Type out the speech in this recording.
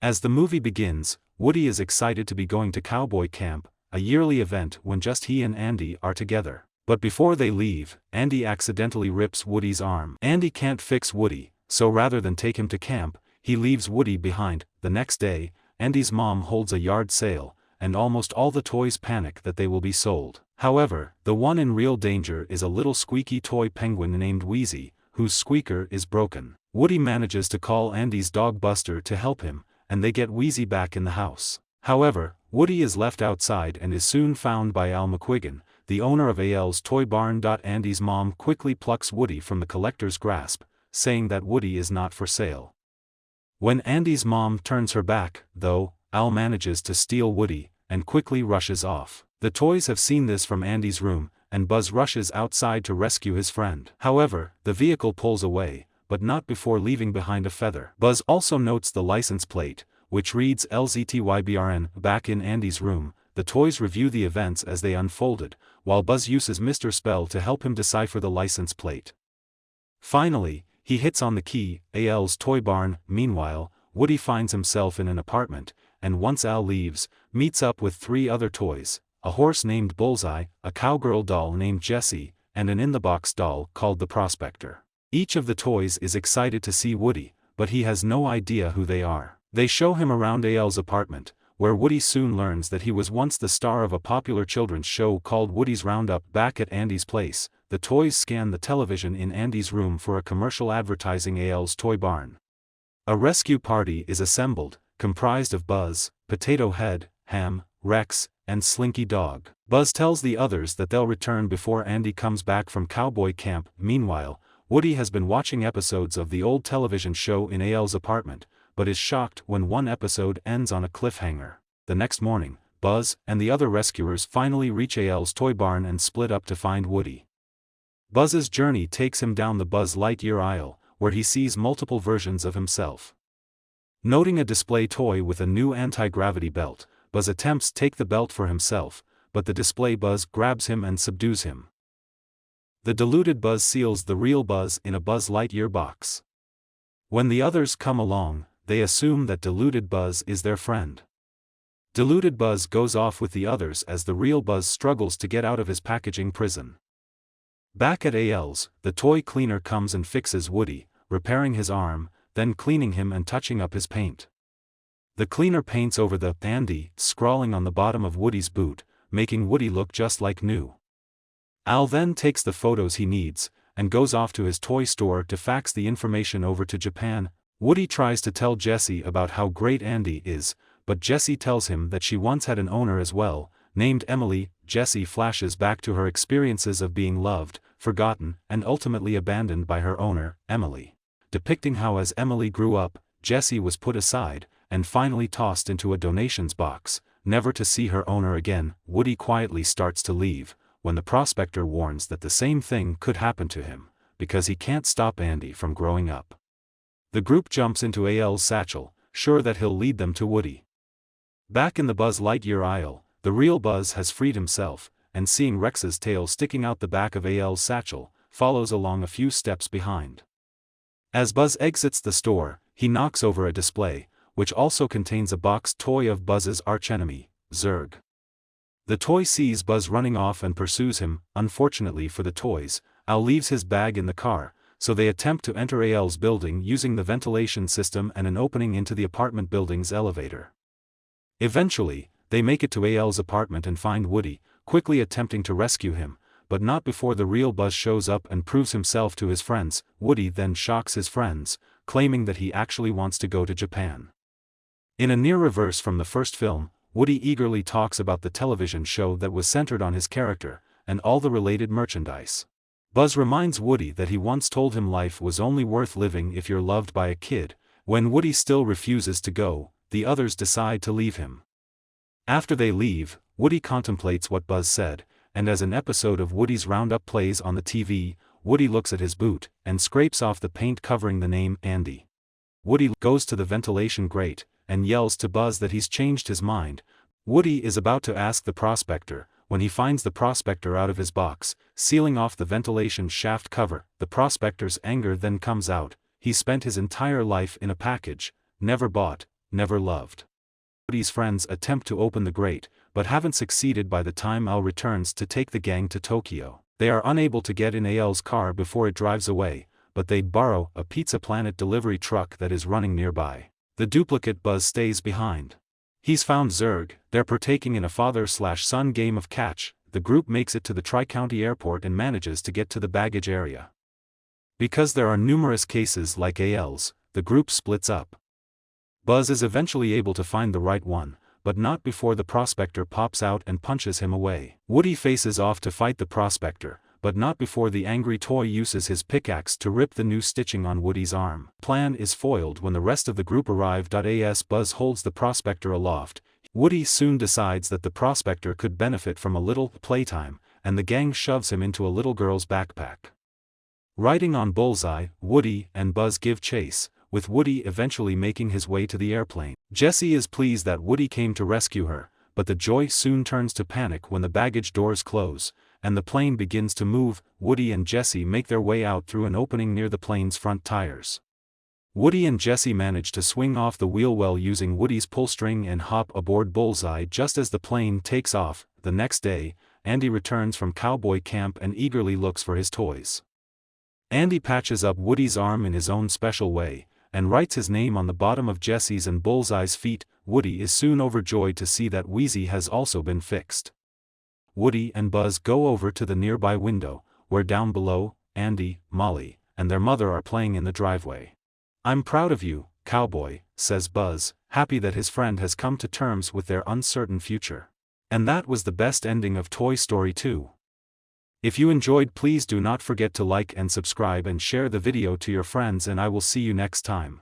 As the movie begins, Woody is excited to be going to cowboy camp, a yearly event when just he and Andy are together. But before they leave, Andy accidentally rips Woody's arm. Andy can't fix Woody, so rather than take him to camp, he leaves Woody behind. The next day, Andy's mom holds a yard sale, and almost all the toys panic that they will be sold. However, the one in real danger is a little squeaky toy penguin named Wheezy, whose squeaker is broken. Woody manages to call Andy's dog Buster to help him, and they get Wheezy back in the house. However, Woody is left outside and is soon found by Al McQuiggan, the owner of Al's toy barn. Andy's mom quickly plucks Woody from the collector's grasp, saying that Woody is not for sale. When Andy's mom turns her back, though, Al manages to steal Woody, and quickly rushes off. The toys have seen this from Andy's room, and Buzz rushes outside to rescue his friend. However, the vehicle pulls away, but not before leaving behind a feather. Buzz also notes the license plate, which reads LZTYBRN. Back in Andy's room, the toys review the events as they unfolded, while Buzz uses Mr. Spell to help him decipher the license plate. Finally, he hits on the key, Al's toy barn. Meanwhile, Woody finds himself in an apartment, and once Al leaves, meets up with 3 other toys, a horse named Bullseye, a cowgirl doll named Jessie, and an in-the-box doll called the Prospector. Each of the toys is excited to see Woody, but he has no idea who they are. They show him around Al's apartment, where Woody soon learns that he was once the star of a popular children's show called Woody's Roundup. Back at Andy's place, the toys scan the television in Andy's room for a commercial advertising Al's toy barn. A rescue party is assembled, comprised of Buzz, Potato Head, Ham, Rex, and Slinky Dog. Buzz tells the others that they'll return before Andy comes back from cowboy camp. Meanwhile, Woody has been watching episodes of the old television show in Al's apartment, but is shocked when one episode ends on a cliffhanger. The next morning, Buzz and the other rescuers finally reach Al's toy barn and split up to find Woody. Buzz's journey takes him down the Buzz Lightyear aisle, where he sees multiple versions of himself. Noting a display toy with a new anti-gravity belt, Buzz attempts to take the belt for himself, but the display Buzz grabs him and subdues him. The deluded Buzz seals the real Buzz in a Buzz Lightyear box. When the others come along, they assume that deluded Buzz is their friend. Deluded Buzz goes off with the others as the real Buzz struggles to get out of his packaging prison. Back at Al's, the toy cleaner comes and fixes Woody, repairing his arm, then cleaning him and touching up his paint. The cleaner paints over the Andy scrawling on the bottom of Woody's boot, making Woody look just like new. Al then takes the photos he needs, and goes off to his toy store to fax the information over to Japan. Woody tries to tell Jessie about how great Andy is, but Jessie tells him that she once had an owner as well, named Emily. Jessie flashes back to her experiences of being loved, forgotten, and ultimately abandoned by her owner, Emily, depicting how as Emily grew up, Jessie was put aside, and finally tossed into a donations box, never to see her owner again. Woody quietly starts to leave, when the prospector warns that the same thing could happen to him, because he can't stop Andy from growing up. The group jumps into Al's satchel, sure that he'll lead them to Woody. Back in the Buzz Lightyear aisle, the real Buzz has freed himself, and seeing Rex's tail sticking out the back of Al's satchel, follows along a few steps behind. As Buzz exits the store, he knocks over a display, which also contains a boxed toy of Buzz's archenemy, Zurg. The toy sees Buzz running off and pursues him. Unfortunately for the toys, Al leaves his bag in the car, so they attempt to enter Al's building using the ventilation system and an opening into the apartment building's elevator. Eventually, they make it to Al's apartment and find Woody, quickly attempting to rescue him, but not before the real Buzz shows up and proves himself to his friends. Woody then shocks his friends, claiming that he actually wants to go to Japan. In a near reverse from the first film, Woody eagerly talks about the television show that was centered on his character, and all the related merchandise. Buzz reminds Woody that he once told him life was only worth living if you're loved by a kid. When Woody still refuses to go, the others decide to leave him. After they leave, Woody contemplates what Buzz said, and as an episode of Woody's Roundup plays on the TV, Woody looks at his boot, and scrapes off the paint covering the name Andy. Woody goes to the ventilation grate, and yells to Buzz that he's changed his mind. Woody is about to ask the prospector, when he finds the prospector out of his box, sealing off the ventilation shaft cover. The prospector's anger then comes out. He spent his entire life in a package, never bought, never loved. Woody's friends attempt to open the grate, but haven't succeeded by the time Al returns to take the gang to Tokyo. They are unable to get in Al's car before it drives away, but they borrow a Pizza Planet delivery truck that is running nearby. The duplicate Buzz stays behind. He's found Zurg. They're partaking in a father-slash-son game of catch. The group makes it to the Tri-County Airport and manages to get to the baggage area. Because there are numerous cases like Al's, the group splits up. Buzz is eventually able to find the right one, but not before the prospector pops out and punches him away. Woody faces off to fight the prospector, but not before the angry toy uses his pickaxe to rip the new stitching on Woody's arm. Plan is foiled when the rest of the group arrive. As Buzz holds the prospector aloft, Woody soon decides that the prospector could benefit from a little playtime, and the gang shoves him into a little girl's backpack. Riding on Bullseye, Woody and Buzz give chase, with Woody eventually making his way to the airplane. Jessie is pleased that Woody came to rescue her, but the joy soon turns to panic when the baggage doors close, and the plane begins to move. Woody and Jessie make their way out through an opening near the plane's front tires. Woody and Jessie manage to swing off the wheel well using Woody's pull string and hop aboard Bullseye just as the plane takes off. The next day, Andy returns from cowboy camp and eagerly looks for his toys. Andy patches up Woody's arm in his own special way, and writes his name on the bottom of Jessie's and Bullseye's feet. Woody is soon overjoyed to see that Wheezy has also been fixed. Woody and Buzz go over to the nearby window, where down below, Andy, Molly, and their mother are playing in the driveway. "I'm proud of you, cowboy," says Buzz, happy that his friend has come to terms with their uncertain future. And that was the best ending of Toy Story 2. If you enjoyed, please do not forget to like and subscribe and share the video to your friends, and I will see you next time.